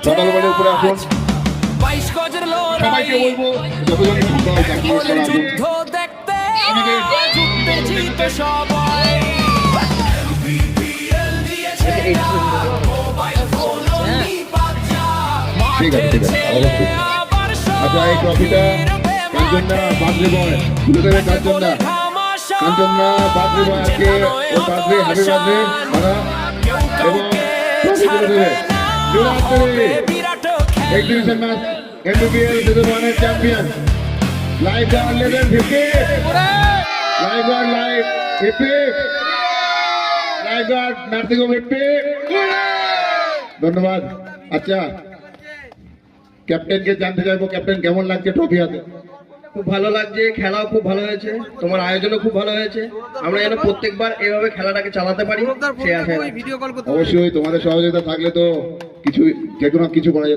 সকালবেলা উপরে আসুন। সবাইকে বলবো যতজনই ফুটবল যুদ্ধ দেখতে জিতে সবাই ঠিক আছে, ঠিক আছে, অবশ্যই। আচ্ছা, এই ট্রফিটা কাঞ্চনদা বাদরি বয় তুলে দেবে। কাঞ্চনদা বাদরি বয় আজকে ও বাদরি হাবি বাদরি দাদা এবং ট্রফি তুলে দেবে। এক্সিবিশন ম্যাচ এমবিবিএল সিজন 1 এর champion live guard level 50 live guard live 50 live guard nursing home 50। ধন্যবাদ। আচ্ছা, ক্যাপ্টেনকে জানতে চাইবো, ক্যাপ্টেন কেমন লাগছে ট্রফি হাতে? খুব ভালো লাগছে, খেলাও খুব ভালো হয়েছে, তোমার আয়োজনও খুব ভালো হয়েছে। আমরা যেন প্রত্যেকবার এভাবে খেলাটাকে চালাতে পারি সে আশায়। অবশ্যই তোমাদের সহযোগিতা থাকলে তো কিছু যে কোনো কিছু করা যেত।